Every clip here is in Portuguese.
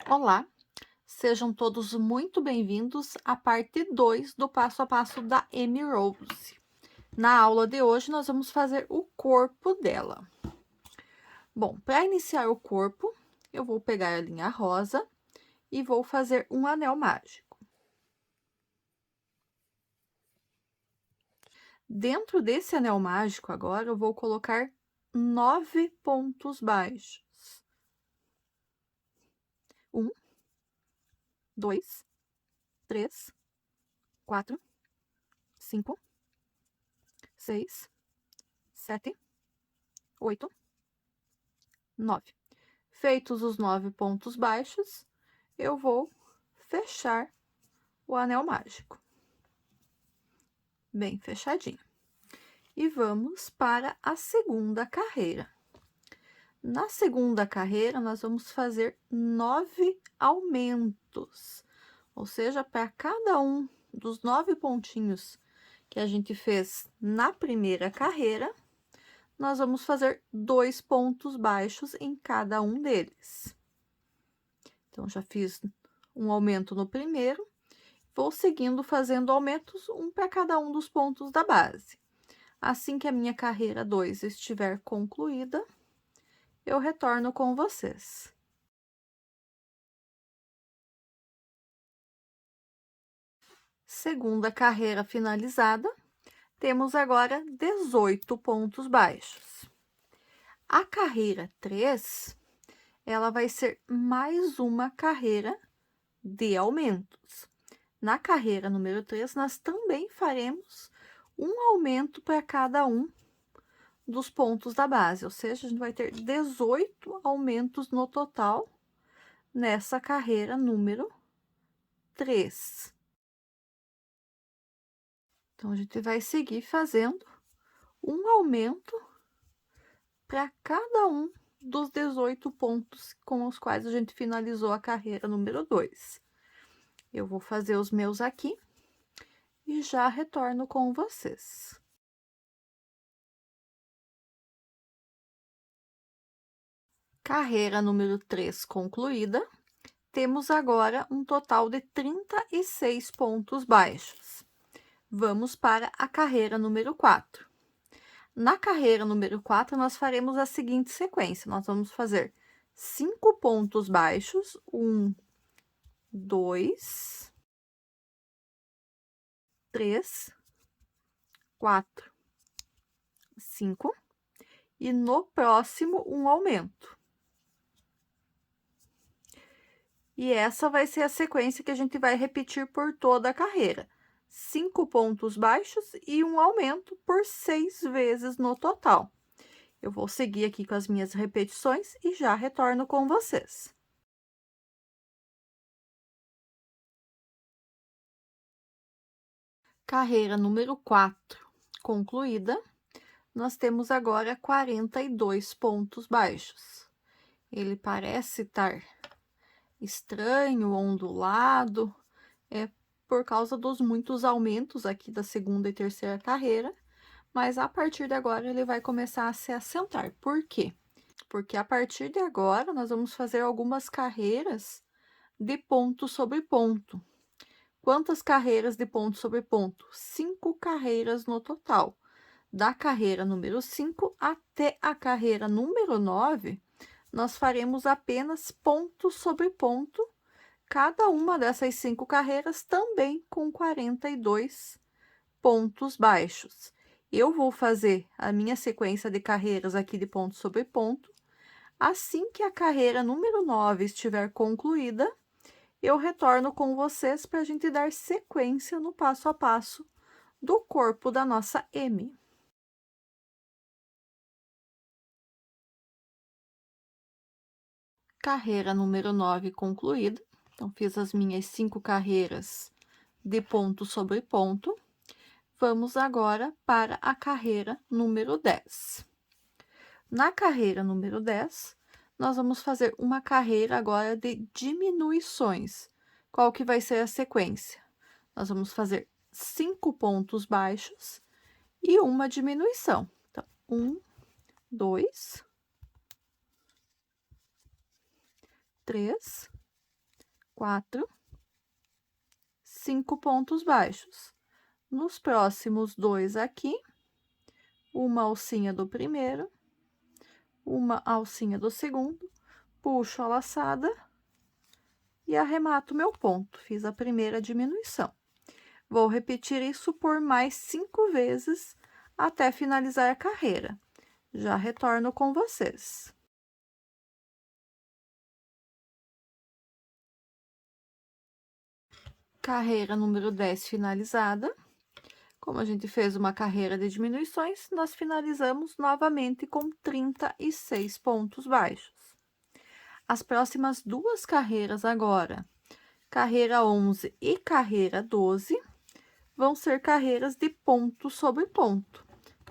Olá, sejam todos muito bem-vindos à parte 2 do passo a passo da Amy Rose. Na aula de hoje, nós vamos fazer o corpo dela. Bom, para iniciar o corpo, eu vou pegar a linha rosa e vou fazer um anel mágico. Dentro desse anel mágico, agora, eu vou colocar 9 pontos baixos. 1, 2, 3, 4, 5, 6, 7, 8, 9. Feitos os 9 pontos baixos, eu vou fechar o anel mágico. Bem fechadinho. E vamos para a segunda carreira. Na segunda carreira, nós vamos fazer 9 aumentos. Ou seja, para cada um dos 9 pontinhos que a gente fez na primeira carreira, nós vamos fazer 2 pontos baixos em cada um deles. Então, já fiz um aumento no primeiro, vou seguindo fazendo aumentos, um para cada um dos pontos da base. Assim que a minha carreira 2 estiver concluída, eu retorno com vocês. Segunda carreira finalizada, temos agora 18 pontos baixos. A carreira 3, ela vai ser mais uma carreira de aumentos. Na carreira número 3, nós também faremos um aumento para cada um dos pontos da base, ou seja, a gente vai ter 18 aumentos no total nessa carreira número 3. Então, a gente vai seguir fazendo um aumento para cada um dos 18 pontos com os quais a gente finalizou a carreira número 2. Eu vou fazer os meus aqui e já retorno com vocês. Carreira número 3 concluída, temos agora um total de 36 pontos baixos. Vamos para a carreira número 4. Na carreira número 4, nós faremos a seguinte sequência: nós vamos fazer 5 pontos baixos, 1, 2, 3, 4, 5, e no próximo um aumento. E essa vai ser a sequência que a gente vai repetir por toda a carreira. 5 pontos baixos e um aumento por 6 vezes no total. Eu vou seguir aqui com as minhas repetições e já retorno com vocês. Carreira número 4 concluída, nós temos agora 42 pontos baixos. Ele parece estar estranho, ondulado, é por causa dos muitos aumentos aqui da segunda e terceira carreira, mas a partir de agora ele vai começar a se assentar. Por quê? Porque a partir de agora nós vamos fazer algumas carreiras de ponto sobre ponto. Quantas carreiras de ponto sobre ponto? 5 carreiras no total. Da carreira número 5 até a carreira número 9, nós faremos apenas ponto sobre ponto, cada uma dessas 5 carreiras também com 42 pontos baixos. Eu vou fazer a minha sequência de carreiras aqui de ponto sobre ponto. Assim que a carreira número 9 estiver concluída, eu retorno com vocês para a gente dar sequência no passo a passo do corpo da nossa Amy. Carreira número 9 concluída. Então, fiz as minhas 5 carreiras de ponto sobre ponto. Vamos agora para a carreira número 10. Na carreira número 10, nós vamos fazer uma carreira agora de diminuições. Qual que vai ser a sequência? Nós vamos fazer 5 pontos baixos e uma diminuição. Então, 1, 2, 3, 4, 5 pontos baixos. Nos próximos 2 aqui, uma alcinha do primeiro, uma alcinha do segundo, puxo a laçada e arremato meu ponto. Fiz a primeira diminuição. Vou repetir isso por mais 5 vezes até finalizar a carreira. Já retorno com vocês. Carreira número 10 finalizada. Como a gente fez uma carreira de diminuições, nós finalizamos novamente com 36 pontos baixos. As próximas 2 carreiras agora, carreira 11 e carreira 12, vão ser carreiras de ponto sobre ponto.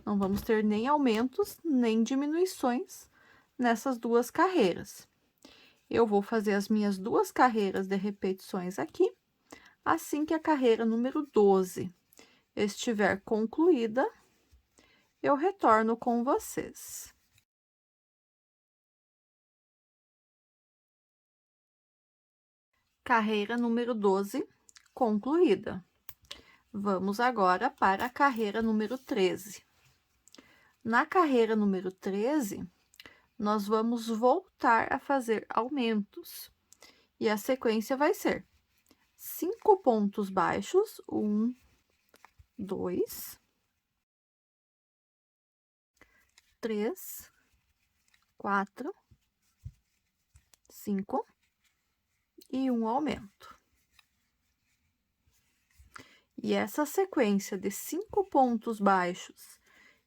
Não vamos ter nem aumentos, nem diminuições nessas 2 carreiras. Eu vou fazer as minhas 2 carreiras de repetições aqui, assim que a carreira número 12 estiver concluída, eu retorno com vocês. Carreira número 12 concluída. Vamos agora para a carreira número 13. Na carreira número 13, nós vamos voltar a fazer aumentos. E a sequência vai ser 5 pontos baixos, 1, 2, 3, 4, 5 e um aumento. E essa sequência de 5 pontos baixos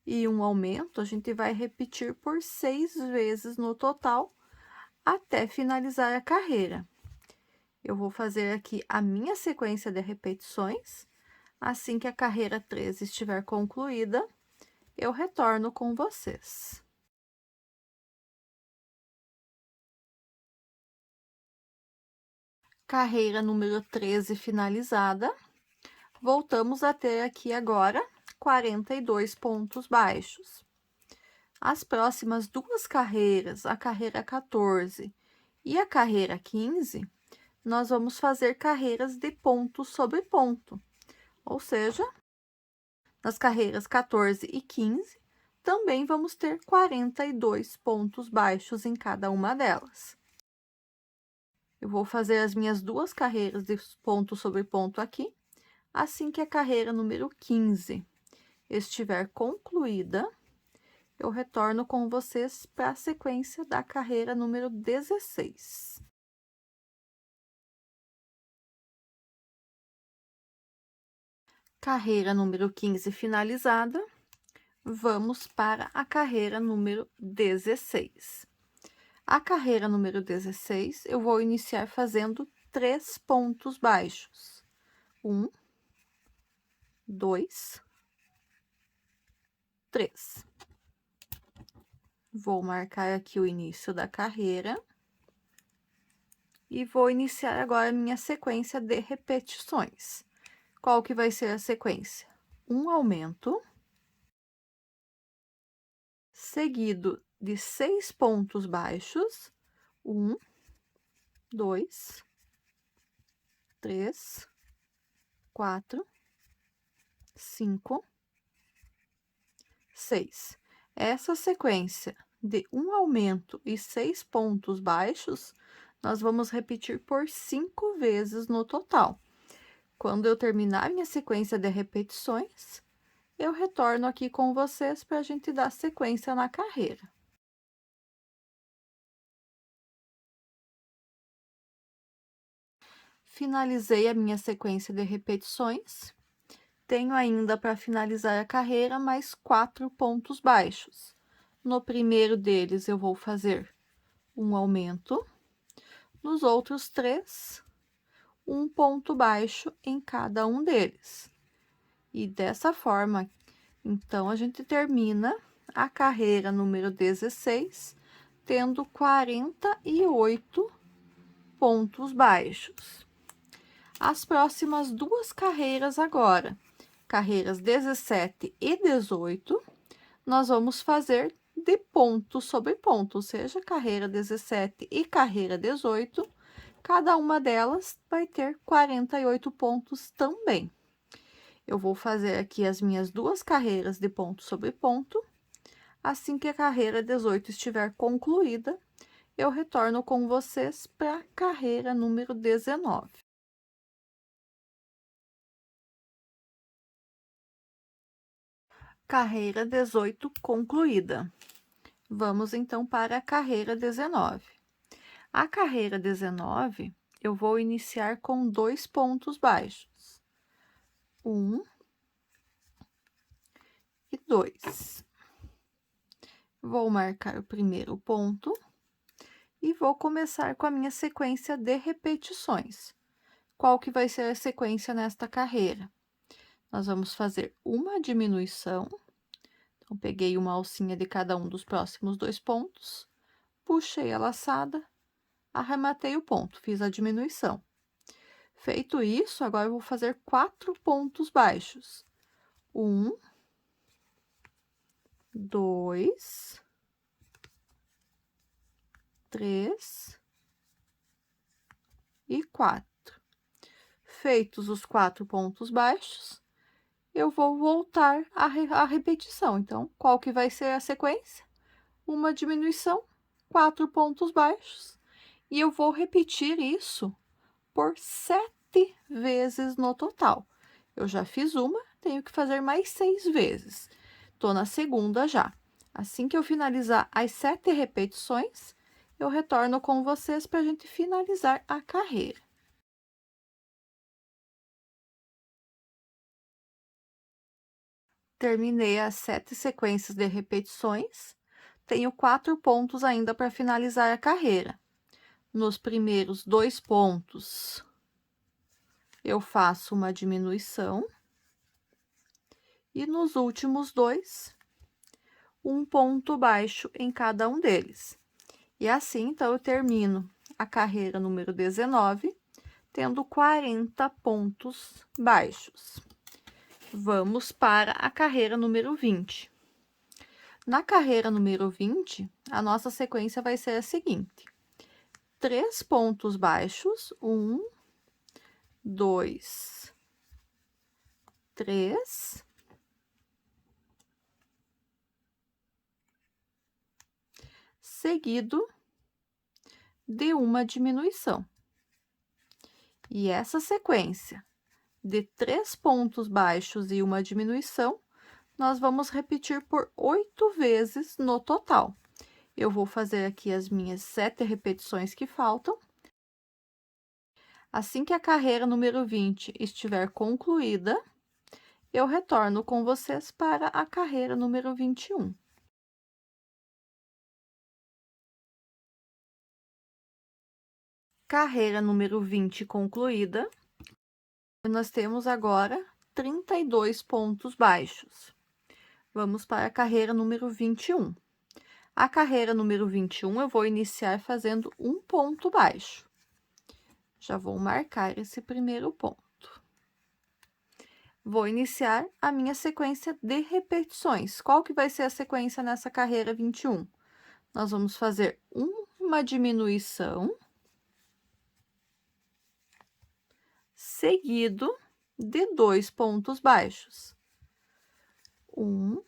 e um aumento, a gente vai repetir por 6 vezes no total, até finalizar a carreira. Eu vou fazer aqui a minha sequência de repetições. Assim que a carreira 13 estiver concluída, eu retorno com vocês. Carreira número 13 finalizada. Voltamos a ter aqui agora 42 pontos baixos. As próximas 2 carreiras, a carreira 14 e a carreira 15, nós vamos fazer carreiras de ponto sobre ponto. Ou seja, nas carreiras 14 e 15, também vamos ter 42 pontos baixos em cada uma delas. Eu vou fazer as minhas 2 carreiras de ponto sobre ponto aqui, assim que a carreira número 15 estiver concluída, eu retorno com vocês para a sequência da carreira número 16. Carreira número 15 finalizada, vamos para a carreira número 16. A carreira número 16, eu vou iniciar fazendo 3 pontos baixos. 1, 2, 3. Vou marcar aqui o início da carreira. E vou iniciar agora a minha sequência de repetições. Qual que vai ser a sequência? Um aumento, seguido de 6 pontos baixos. 1, 2, 3, 4, 5, 6. Essa sequência de um aumento e 6 pontos baixos, nós vamos repetir por 5 vezes no total. Quando eu terminar minha sequência de repetições, eu retorno aqui com vocês para a gente dar sequência na carreira. Finalizei a minha sequência de repetições. Tenho ainda para finalizar a carreira mais 4 pontos baixos. No primeiro deles, eu vou fazer um aumento. Nos outros 3, um ponto baixo em cada um deles. E dessa forma, então, a gente termina a carreira número 16, tendo 48 pontos baixos. As próximas 2 carreiras agora, carreiras 17 e 18, nós vamos fazer de ponto sobre ponto, ou seja, carreira 17 e carreira 18, cada uma delas vai ter 48 pontos também. Eu vou fazer aqui as minhas 2 carreiras de ponto sobre ponto. Assim que a carreira 18 estiver concluída, eu retorno com vocês para a carreira número 19. Carreira 18 concluída. Vamos então para a carreira 19. A carreira 19, eu vou iniciar com 2 pontos baixos. 1 e 2. Vou marcar o primeiro ponto e vou começar com a minha sequência de repetições. Qual que vai ser a sequência nesta carreira? Nós vamos fazer uma diminuição. Então, peguei uma alcinha de cada um dos próximos 2 pontos, puxei a laçada, arrematei o ponto, fiz a diminuição. Feito isso, agora eu vou fazer 4 pontos baixos. 1, 2, 3 e 4. Feitos os 4 pontos baixos, eu vou voltar à repetição. Então, qual que vai ser a sequência? Uma diminuição, 4 pontos baixos, e eu vou repetir isso por 7 vezes no total. Eu já fiz uma, tenho que fazer mais 6 vezes. Tô na segunda já. Assim que eu finalizar as 7 repetições, eu retorno com vocês para a gente finalizar a carreira. Terminei as 7 sequências de repetições, tenho 4 pontos ainda para finalizar a carreira. Nos primeiros 2 pontos, eu faço uma diminuição, e nos últimos 2, um ponto baixo em cada um deles. E assim, então, eu termino a carreira número 19, tendo 40 pontos baixos. Vamos para a carreira número 20. Na carreira número 20, a nossa sequência vai ser a seguinte: 3 pontos baixos, 1, 2, 3, seguido de uma diminuição. E essa sequência de 3 pontos baixos e uma diminuição, nós vamos repetir por 8 vezes no total. Eu vou fazer aqui as minhas 7 repetições que faltam. Assim que a carreira número 20 estiver concluída, eu retorno com vocês para a carreira número 21. Carreira número 20 concluída. Nós temos agora 32 pontos baixos. Vamos para a carreira número 21. A carreira número 21, eu vou iniciar fazendo um ponto baixo. Já vou marcar esse primeiro ponto. Vou iniciar a minha sequência de repetições. Qual que vai ser a sequência nessa carreira 21? Nós vamos fazer uma diminuição, seguido de 2 pontos baixos. 1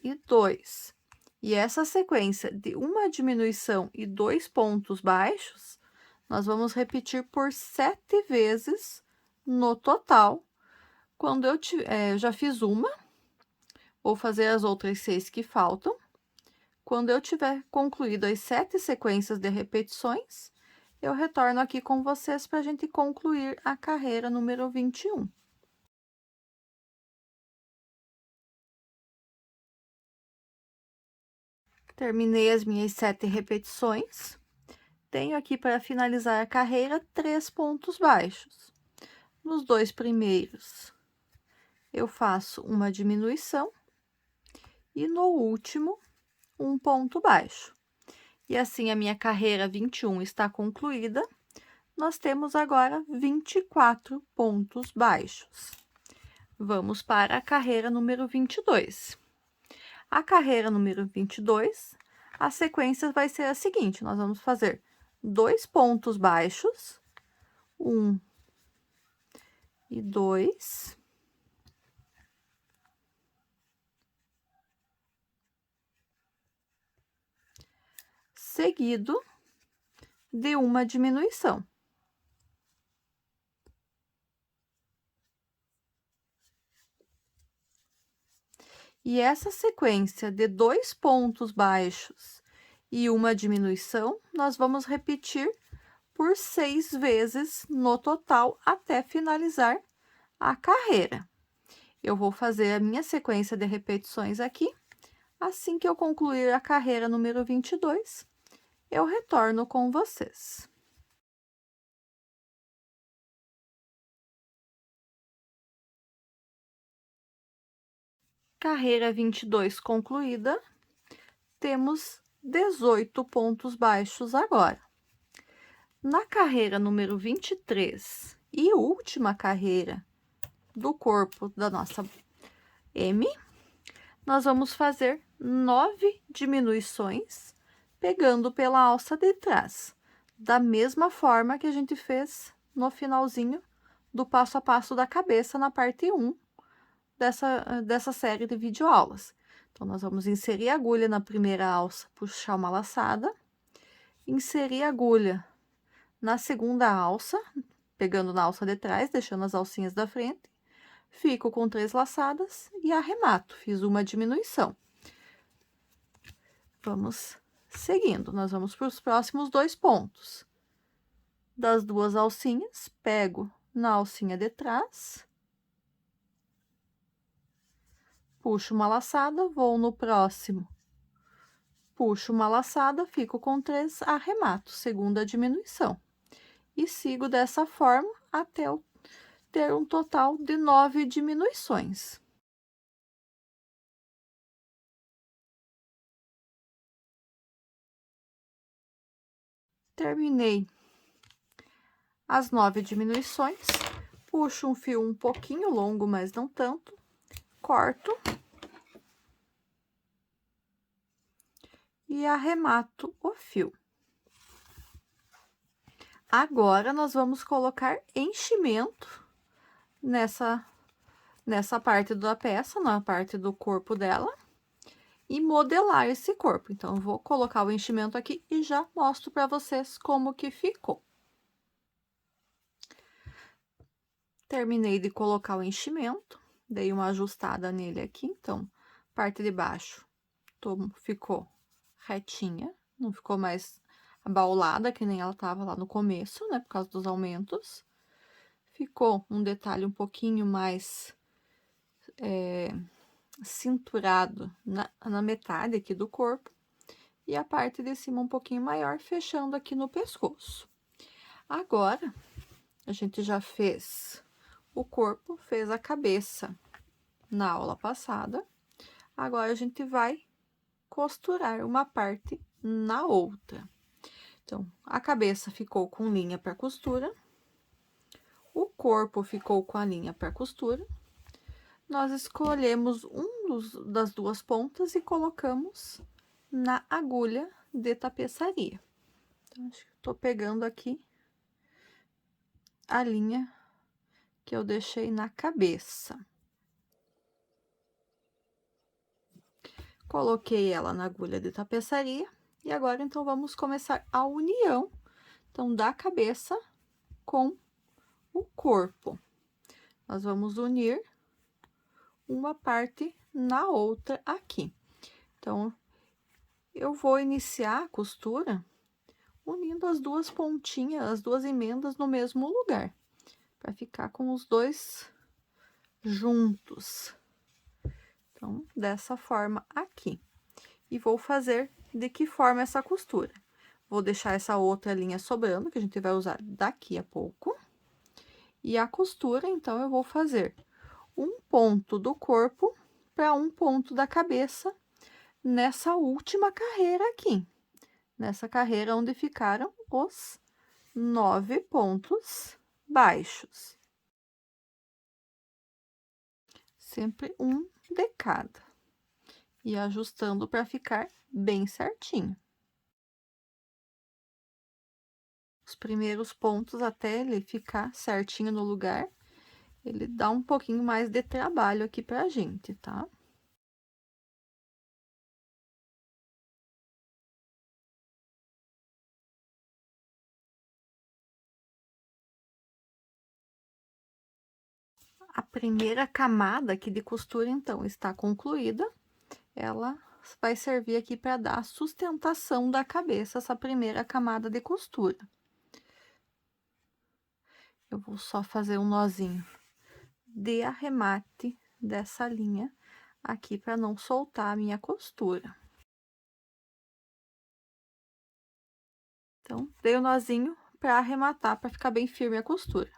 e 2. E essa sequência de uma diminuição e 2 pontos baixos, nós vamos repetir por 7 vezes no total. Quando eu já fiz uma, vou fazer as outras 6 que faltam. Quando eu tiver concluído as 7 sequências de repetições, eu retorno aqui com vocês para a gente concluir a carreira número 21. Terminei as minhas 7 repetições. Tenho aqui para finalizar a carreira 3 pontos baixos. Nos 2 primeiros, eu faço uma diminuição e no último, um ponto baixo. E assim a minha carreira 21 está concluída. Nós temos agora 24 pontos baixos. Vamos para a carreira número 22. A carreira número 22, a sequência vai ser a seguinte: nós vamos fazer 2 pontos baixos, 1 e 2. Seguido de uma diminuição. E essa sequência de 2 pontos baixos e uma diminuição, nós vamos repetir por 6 vezes no total até finalizar a carreira. Eu vou fazer a minha sequência de repetições aqui. Assim que eu concluir a carreira número 22, eu retorno com vocês. Carreira 22 concluída, temos 18 pontos baixos agora. Na carreira número 23 e última carreira do corpo da nossa M, nós vamos fazer 9 diminuições, pegando pela alça de trás, da mesma forma que a gente fez no finalzinho do passo a passo da cabeça na parte 1 dessa série de videoaulas. Então, nós vamos inserir a agulha na primeira alça, puxar uma laçada, inserir a agulha na segunda alça, pegando na alça de trás, deixando as alcinhas da frente, fico com 3 laçadas e arremato, fiz uma diminuição. Vamos seguindo, nós vamos para os próximos 2 pontos. Das 2 alcinhas, pego na alcinha de trás, puxo uma laçada, vou no próximo, puxo uma laçada, fico com 3, arremato, segunda diminuição. E sigo dessa forma até eu ter um total de 9 diminuições. Terminei as 9 diminuições, puxo um fio um pouquinho longo, mas não tanto, corto e arremato o fio. Agora, nós vamos colocar enchimento nessa parte da peça, na parte do corpo dela, e modelar esse corpo. Então, eu vou colocar o enchimento aqui e já mostro para vocês como que ficou. Terminei de colocar o enchimento, dei uma ajustada nele aqui, então, parte de baixo ficou retinha, não ficou mais abaulada, que nem ela tava lá no começo, né, por causa dos aumentos. Ficou um detalhe um pouquinho mais cinturado na metade aqui do corpo, e a parte de cima um pouquinho maior, fechando aqui no pescoço. Agora, a gente já fez o corpo, fez a cabeça na aula passada. Agora, a gente vai costurar uma parte na outra. Então, a cabeça ficou com linha para costura, o corpo ficou com a linha para costura. Nós escolhemos das 2 pontas e colocamos na agulha de tapeçaria. Então, acho que tô pegando aqui a linha que eu deixei na cabeça. Coloquei ela na agulha de tapeçaria e agora, então, vamos começar a união, então, da cabeça com o corpo. Nós vamos unir uma parte na outra aqui. Então, eu vou iniciar a costura unindo as 2 pontinhas, as 2 emendas no mesmo lugar, para ficar com os 2 juntos. Então, dessa forma aqui. E vou fazer de que forma essa costura? Vou deixar essa outra linha sobrando, que a gente vai usar daqui a pouco. E a costura, então, eu vou fazer um ponto do corpo para um ponto da cabeça nessa última carreira aqui. Nessa carreira onde ficaram os 9 pontos baixos. Sempre um de cada. E ajustando para ficar bem certinho. os primeiros pontos até ele ficar certinho no lugar. Ele dá um pouquinho mais de trabalho aqui pra gente, tá? A primeira camada aqui de costura, então, está concluída. Ela vai servir aqui para dar a sustentação da cabeça, essa primeira camada de costura. Eu vou só fazer um nozinho de arremate dessa linha aqui para não soltar a minha costura. Então, dei o nozinho para arrematar, para ficar bem firme a costura.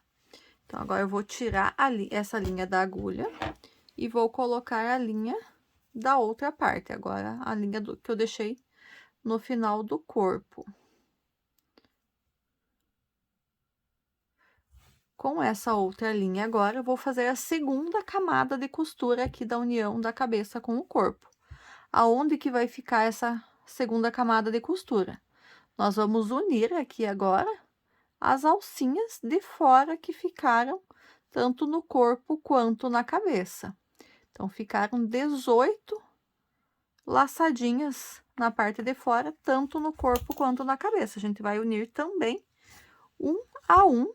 Então, agora eu vou tirar essa linha da agulha e vou colocar a linha da outra parte, agora a linha que eu deixei no final do corpo. Com essa outra linha agora, eu vou fazer a segunda camada de costura aqui da união da cabeça com o corpo. Aonde que vai ficar essa segunda camada de costura? Nós vamos unir aqui agora as alcinhas de fora que ficaram tanto no corpo quanto na cabeça. Então, ficaram 18 laçadinhas na parte de fora, tanto no corpo quanto na cabeça. A gente vai unir também um a um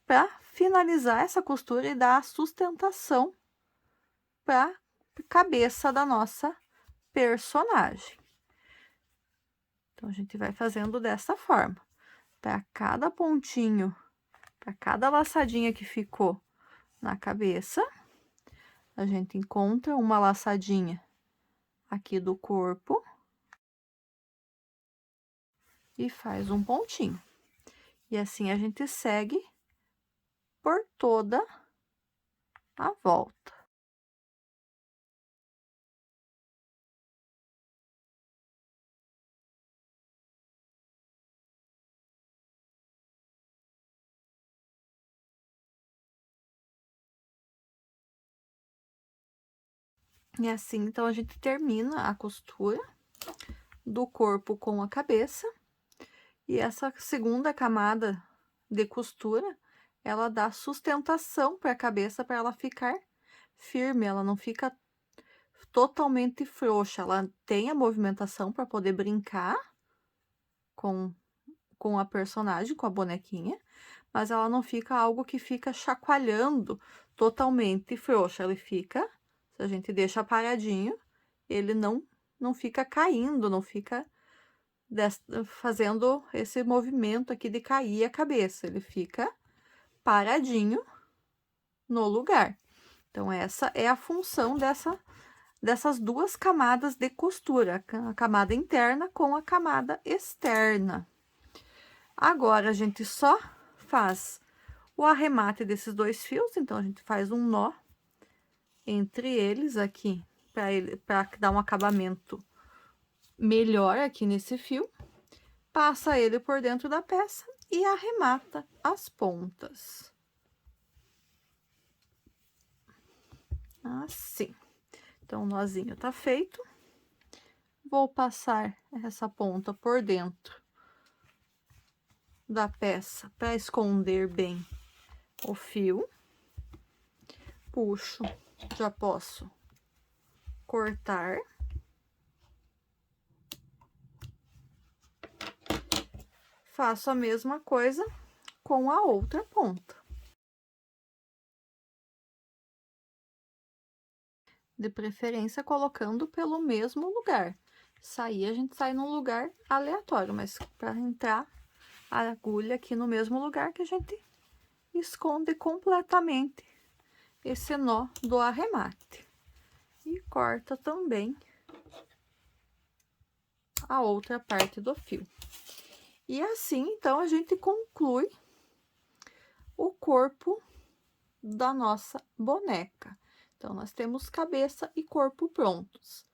para finalizar essa costura e dar a sustentação para a cabeça da nossa personagem. Então, a gente vai fazendo dessa forma. Para cada pontinho, para cada laçadinha que ficou na cabeça, a gente encontra uma laçadinha aqui do corpo e faz um pontinho. E assim a gente segue por toda a volta. E assim, então, a gente termina a costura do corpo com a cabeça. E essa segunda camada de costura, ela dá sustentação para a cabeça, para ela ficar firme, ela não fica totalmente frouxa, ela tem a movimentação para poder brincar com a personagem, com a bonequinha, mas ela não fica algo que fica chacoalhando totalmente frouxa, ele fica, se a gente deixa paradinho, ele não fica caindo, não fica fazendo esse movimento aqui de cair a cabeça, ele fica paradinho no lugar. Então, essa é a função dessas duas camadas de costura, a camada interna com a camada externa. Agora, a gente só faz o arremate desses dois fios, então, a gente faz um nó entre eles aqui, para dar um acabamento melhor aqui nesse fio, passa ele por dentro da peça e arremata as pontas. Assim. Então, o nozinho tá feito. Vou passar essa ponta por dentro da peça para esconder bem o fio. Puxo, já posso cortar. Faço a mesma coisa com a outra ponta. De preferência, colocando pelo mesmo lugar. Sair, a gente sai num lugar aleatório, mas para entrar a agulha aqui no mesmo lugar que a gente esconde completamente esse nó do arremate. E corta também a outra parte do fio. E assim, então, a gente conclui o corpo da nossa boneca. Então, nós temos cabeça e corpo prontos.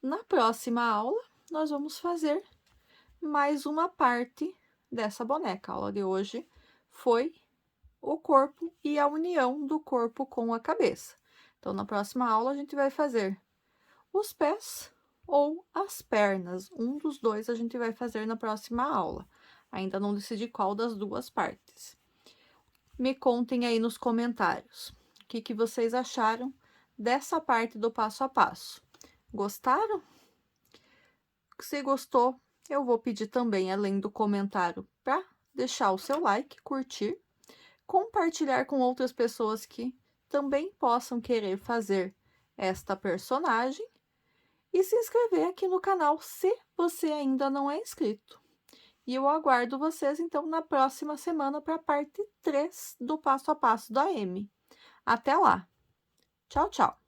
Na próxima aula, nós vamos fazer mais uma parte dessa boneca. A aula de hoje foi o corpo e a união do corpo com a cabeça. Então, na próxima aula, a gente vai fazer os pés ou as pernas. Um dos dois a gente vai fazer na próxima aula. Ainda não decidi qual das duas partes. Me contem aí nos comentários o que vocês acharam dessa parte do passo a passo. Gostaram? Se gostou, eu vou pedir também, além do comentário, para deixar o seu like, curtir, compartilhar com outras pessoas que também possam querer fazer esta personagem e se inscrever aqui no canal se você ainda não é inscrito. E eu aguardo vocês, então, na próxima semana para a parte 3 do passo a passo da Amy. Até lá! Tchau, tchau!